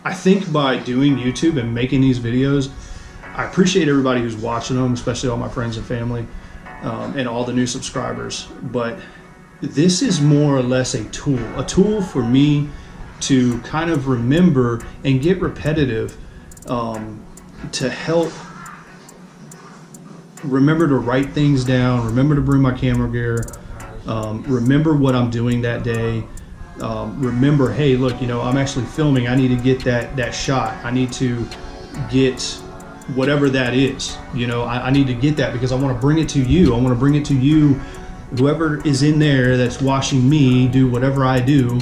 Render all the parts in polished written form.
I think by doing YouTube and making these videos, I appreciate everybody who's watching them, especially all my friends and family, and all the new subscribers. But this is more or less a tool for me to kind of remember and get repetitive, to help remember to write things down, remember to bring my camera gear, remember what I'm doing that day, remember, hey, look, you know, I'm actually filming, I need to get that shot, I need to get whatever that is, you know, I need to get that because I want to bring it to you. I want to bring it to you, whoever is in there that's watching me do whatever I do.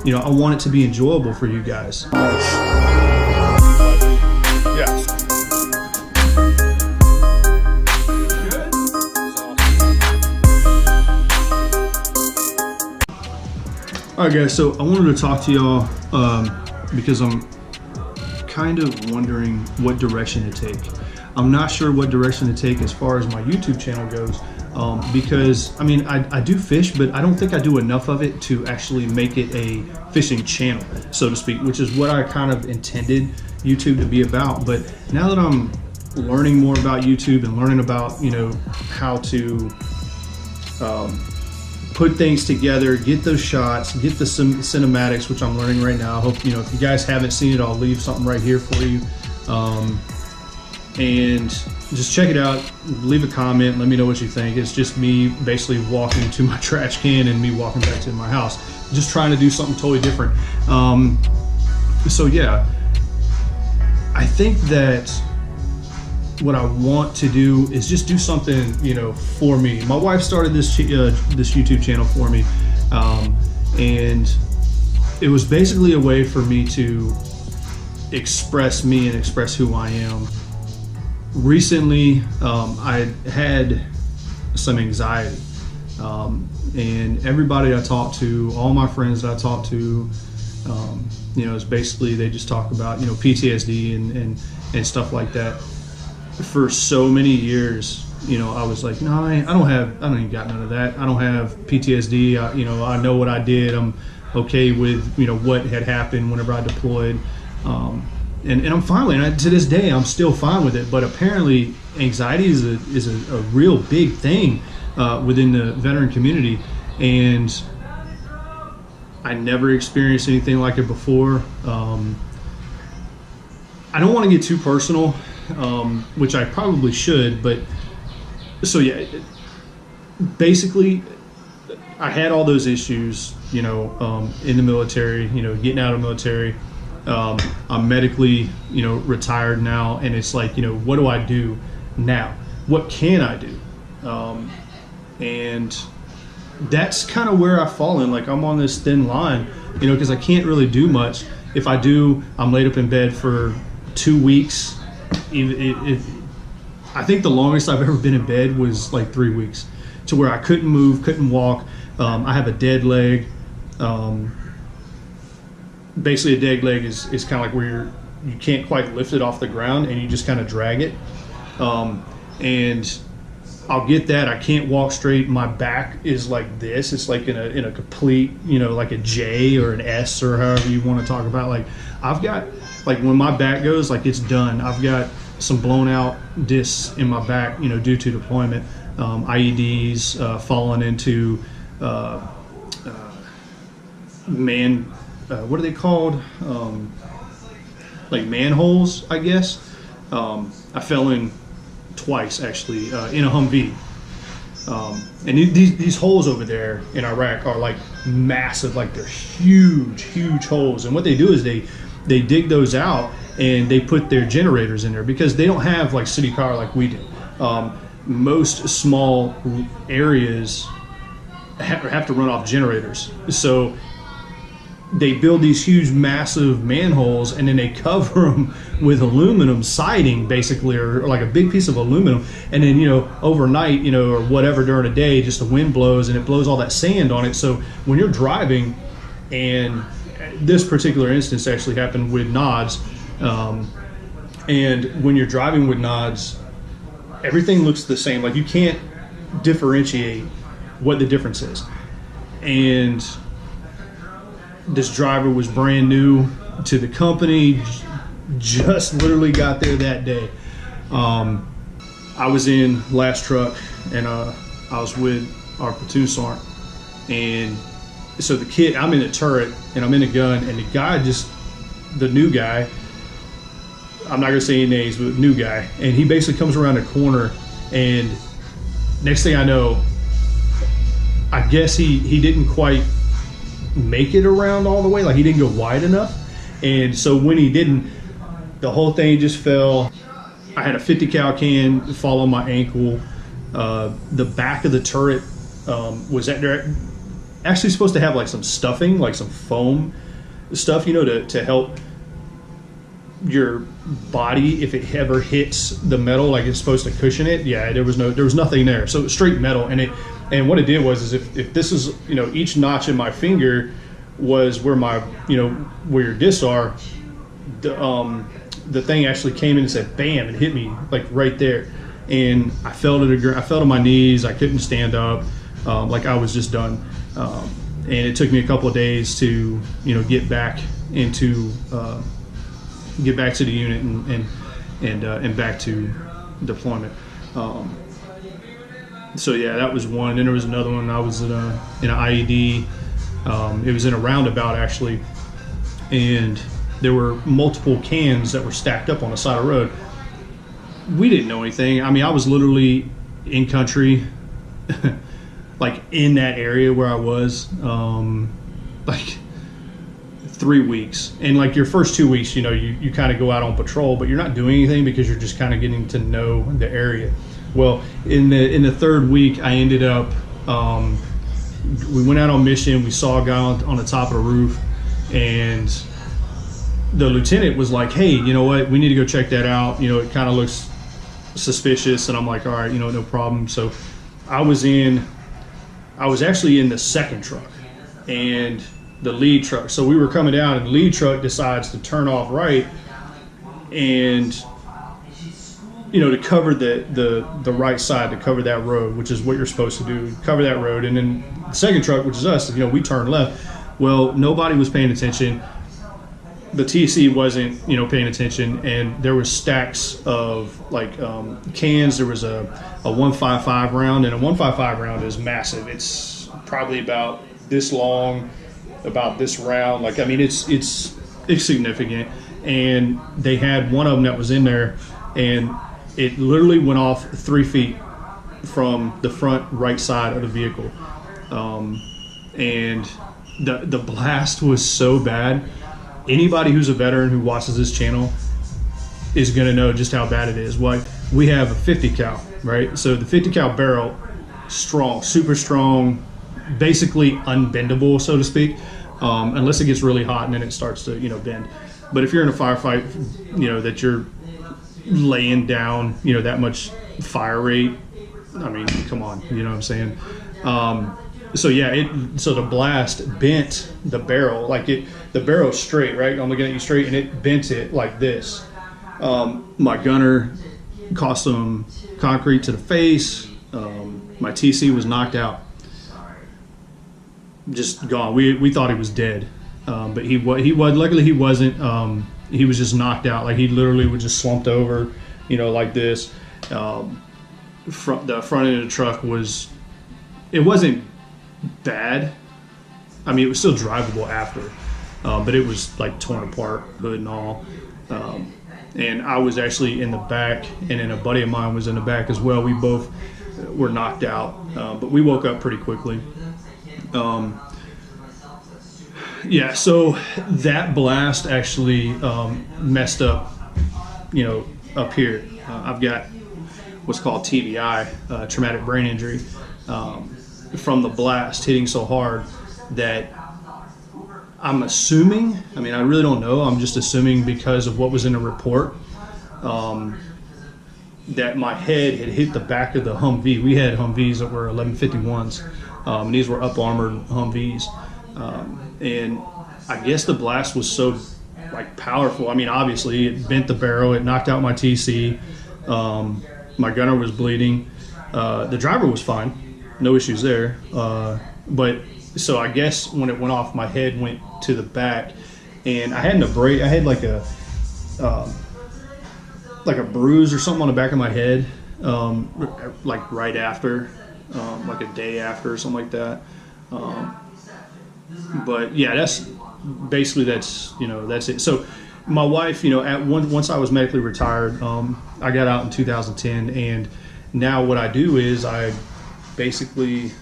You know, I want it to be enjoyable for you guys. Yes. All right, guys, so I wanted to talk to y'all because I'm kind of wondering what direction to take. I'm not sure what direction to take as far as my YouTube channel goes, because I mean, I do fish, but I don't think I do enough of it to actually make it a fishing channel, so to speak, which is what I kind of intended YouTube to be about. But now that I'm learning more about YouTube and learning about, you know, how to put things together, get those shots, get the cinematics, which I'm learning right now. I hope, you know, if you guys haven't seen it, I'll leave something right here for you. And just check it out, leave a comment, let me know what you think. It's just me basically walking to my trash can and me walking back to my house, just trying to do something totally different. So yeah, I think that what I want to do is just do something, you know, for me. My wife started this YouTube channel for me, and it was basically a way for me to express me and express who I am. Recently, I had some anxiety, and everybody I talked to, all my friends that I talked to, you know, it's basically they just talk about, you know, PTSD and stuff like that. For so many years, you know, I was like, no, I don't even got none of that. I don't have PTSD. You know, I know what I did. I'm okay with, you know, what had happened whenever I deployed. And I'm fine with it. To this day, I'm still fine with it. But apparently, anxiety is a real big thing within the veteran community, and I never experienced anything like it before. I don't want to get too personal, which I probably should, but so yeah, basically, I had all those issues, you know, in the military, you know, getting out of the military. I'm medically, you know, retired now, and it's like, you know, what do I do now? What can I do? And that's kind of where I've fallen. Like, I'm on this thin line, you know, because I can't really do much. If I do, I'm laid up in bed for 2 weeks. I think the longest I've ever been in bed was like 3 weeks, to where I couldn't move, couldn't walk. I have a dead leg. Basically, a dead leg is kind of like where you can't quite lift it off the ground and you just kind of drag it. And I'll get that. I can't walk straight. My back is like this. It's like in a complete, you know, like a J or an S or however you want to talk about. Like, I've got, like, when my back goes, like, it's done. I've got some blown out discs in my back, you know, due to deployment, IEDs, falling into what are they called? Like manholes, I guess. I fell in twice, actually, in a Humvee. And these holes over there in Iraq are like massive, like they're huge holes. And what they do is they dig those out and they put their generators in there, because they don't have like city power like we do. Most small areas have to run off generators. So they build these huge, massive manholes, and then they cover them with aluminum siding, basically, or like a big piece of aluminum. And then, you know, overnight, you know, or whatever during the day, just the wind blows and it blows all that sand on it. So when you're driving, and this particular instance actually happened with nods, and when you're driving with nods, everything looks the same. Like, you can't differentiate what the difference is. And this driver was brand new, to the company. Just literally got there that day. I was in last truck, and I was with our platoon sergeant, and so the kid, I'm in a turret and I'm in a gun, and the guy the new guy, I'm not gonna say any names, but new guy, and he basically comes around the corner, and next thing I know, I guess he didn't quite make it around all the way, like he didn't go wide enough, and so when he didn't, the whole thing just fell. I had a 50 cal can fall on my ankle. The back of the turret was actually supposed to have like some stuffing, like some foam stuff, you know, to help your body if it ever hits the metal, like it's supposed to cushion it. Yeah, there was nothing there. So it was straight metal, and what it did was if this is, you know, each notch in my finger was where my, you know, where your discs are, the thing actually came in and said bam and hit me like right there, and I fell to the ground. I fell to my knees. I couldn't stand up, like I was just done, and it took me a couple of days to, you know, get back to the unit and back to deployment. So yeah, that was one. Then there was another one. I was in an IED. It was in a roundabout actually, and there were multiple cans that were stacked up on the side of the road. We didn't know anything. I mean, I was literally in country, like in that area where I was, like 3 weeks. And like your first 2 weeks, you know, you kind of go out on patrol, but you're not doing anything because you're just kind of getting to know the area. Well, in the third week, I ended up, we went out on mission. We saw a guy on the top of the roof, and the lieutenant was like, hey, you know what, we need to go check that out. You know, it kind of looks suspicious. And I'm like, all right, you know, no problem. So I was actually in the second truck and the lead truck. So we were coming down, and the lead truck decides to turn off right, and, you know, to cover the right side, to cover that road, which is what you're supposed to do, cover that road. And then the second truck, which is us, you know, we turned left. Well, nobody was paying attention. The TC wasn't, you know, paying attention, and there was stacks of like cans. There was a 155 round, and a 155 round is massive. It's probably about this long, about this round. Like, I mean, it's significant. And they had one of them that was in there, and it literally went off 3 feet from the front right side of the vehicle, and the blast was so bad. Anybody who's a veteran who watches this channel is going to know just how bad it is. Why? We have a 50 cal, right? So the 50 cal barrel, strong, super strong, basically unbendable, so to speak, unless it gets really hot and then it starts to, you know, bend. But if you're in a firefight, you know, that you're laying down, you know, that much fire rate, I mean, come on, you know what I'm saying? So yeah, so the blast bent the barrel, like the barrel's straight, right? I'm looking at you straight, and it bent it like this. My gunner caught some concrete to the face. My TC was knocked out, just gone. We thought he was dead, but he was. Luckily, he wasn't. He was just knocked out. Like, he literally was just slumped over, you know, like this. The front end of the truck was. It wasn't bad. I mean, it was still drivable after, but it was like torn apart, hood and all. And I was actually in the back, and then a buddy of mine was in the back as well. We both were knocked out, but we woke up pretty quickly. Yeah, so that blast actually messed up, you know, up here. I've got what's called TBI, traumatic brain injury, from the blast hitting so hard that I'm assuming, I mean, I really don't know, I'm just assuming because of what was in the report, that my head had hit the back of the Humvee. We had Humvees that were 1151s, and these were up-armored Humvees. And I guess the blast was so, like, powerful. I mean, obviously, it bent the barrel, it knocked out my TC, my gunner was bleeding, the driver was fine. No issues there, but so I guess when it went off, my head went to the back, and I had like a bruise or something on the back of my head, like right after, like a day after or something like that. But yeah, that's basically, that's it. So my wife, once I was medically retired, I got out in 2010, and now what I do is I basically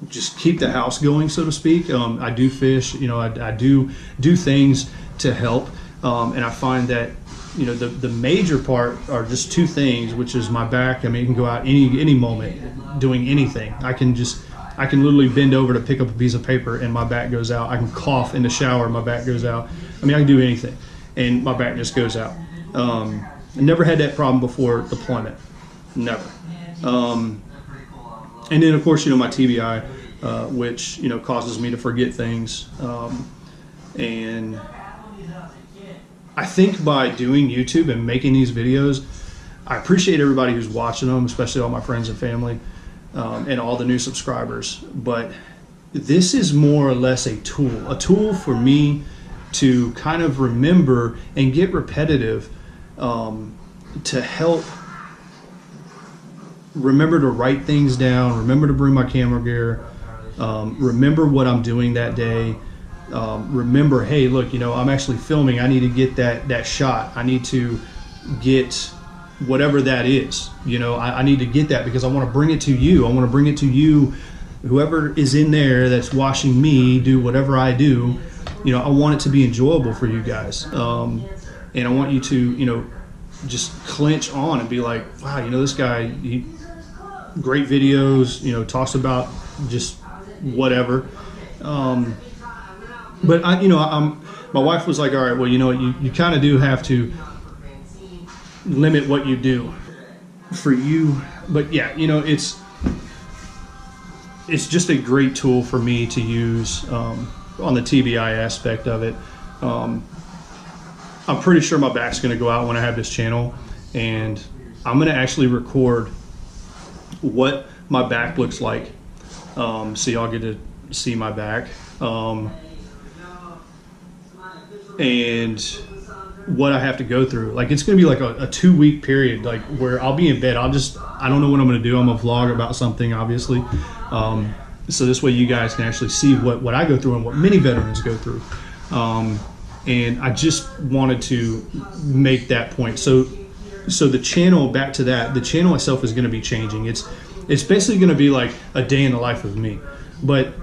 just keep the house going, so to speak. I do fish, I do things to help, and I find that the major part are just two things, which is my back. I mean, it can go out any moment doing anything. I can literally bend over to pick up a piece of paper and my back goes out. I can cough in the shower, my back goes out. I mean, I can do anything and my back just goes out. I never had that problem before deployment, never. And then of course, my TBI, which causes me to forget things, and I think by doing YouTube and making these videos, I appreciate everybody who's watching them, especially all my friends and family, and all the new subscribers. But this is more or less a tool for me to kind of remember and get repetitive, to help remember to write things down, remember to bring my camera gear, remember what I'm doing that day. Remember, hey, look, I'm actually filming. I need to get that shot. I need to get whatever that is. I need to get that because I want to bring it to you. I want to bring it to you, whoever is in there that's watching me do whatever I do. I want it to be enjoyable for you guys. And I want you to, just clench on and be like, wow, this guy, great videos, talks about just whatever. But my wife was like, all right, well, you kind of do have to limit what you do for you. But yeah, it's just a great tool for me to use on the TBI aspect of it. I'm pretty sure my back's going to go out when I have this channel, and I'm going to actually record what my back looks like, so y'all get to see my back. And what I have to go through. Like, it's going to be like a 2-week period, like where I'll be in bed. I don't know what I'm going to do. I'm going to vlog about something, obviously. So this way you guys can actually see what I go through and what many veterans go through. And I just wanted to make that point. So the channel, back to that, the channel itself is going to be changing. It's basically going to be like a day in the life of me, but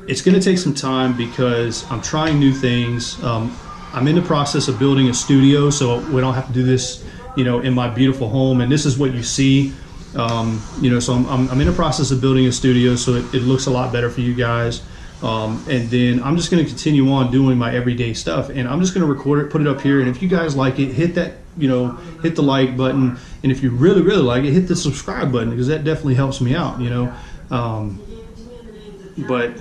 it's going to take some time because I'm trying new things. I'm in the process of building a studio, so we don't have to do this, in my beautiful home. And this is what you see, so I'm in the process of building a studio, so it looks a lot better for you guys. And then I'm just going to continue on doing my everyday stuff, and I'm just going to record it, put it up here. And if you guys like it, hit that, hit the like button. And if you really, really like it, hit the subscribe button, because that definitely helps me out, but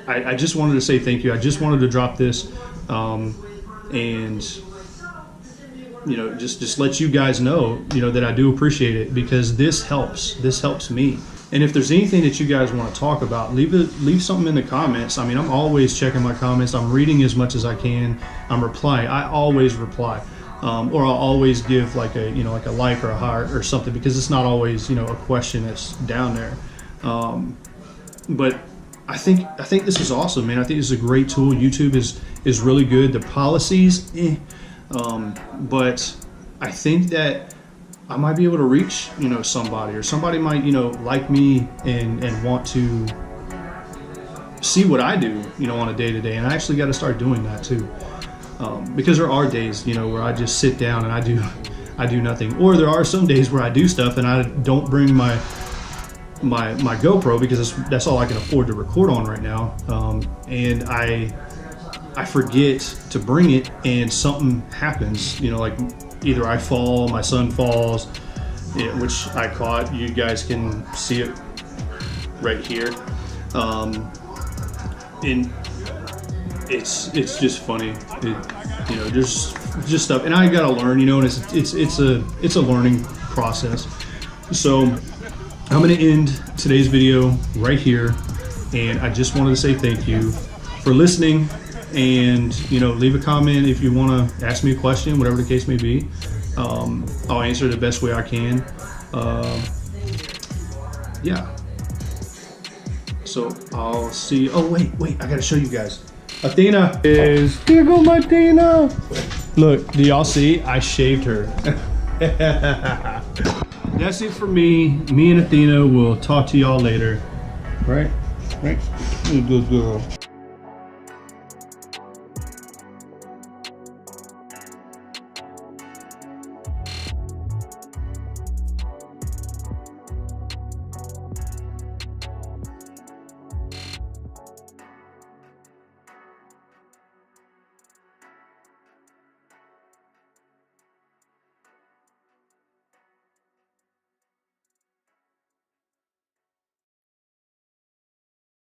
I just wanted to say thank you. I just wanted to drop this, and just let you guys know, that I do appreciate it, because this helps me. And if there's anything that you guys want to talk about, leave something in the comments. I mean, I'm always checking my comments. I'm reading as much as I can. I'm replying. I always reply, or I'll always give like a like a like or a heart or something, because it's not always a question that's down there. But I think this is awesome, man. I think this is a great tool. YouTube is really good. The policies, but I think that I might be able to reach somebody, or somebody might like me and want to see what I do on a day-to-day. And I actually got to start doing that too, because there are days where I just sit down and I do nothing, or there are some days where I do stuff and I don't bring my GoPro, because that's all I can afford to record on right now, and I forget to bring it, and something happens, like either I fall, my son falls, which I caught. You guys can see it right here, and it's just funny. There's just stuff, and I gotta learn, and it's a learning process. So I'm going to end today's video right here, and I just wanted to say thank you for listening, And leave a comment if you want to ask me a question, whatever the case may be. I'll answer the best way I can. Yeah. So I'll see. Oh wait, I gotta show you guys. Athena is here. Go, Athena. Look, do y'all see? I shaved her. That's it for me. Me and Athena will talk to y'all later. Right? Good girl.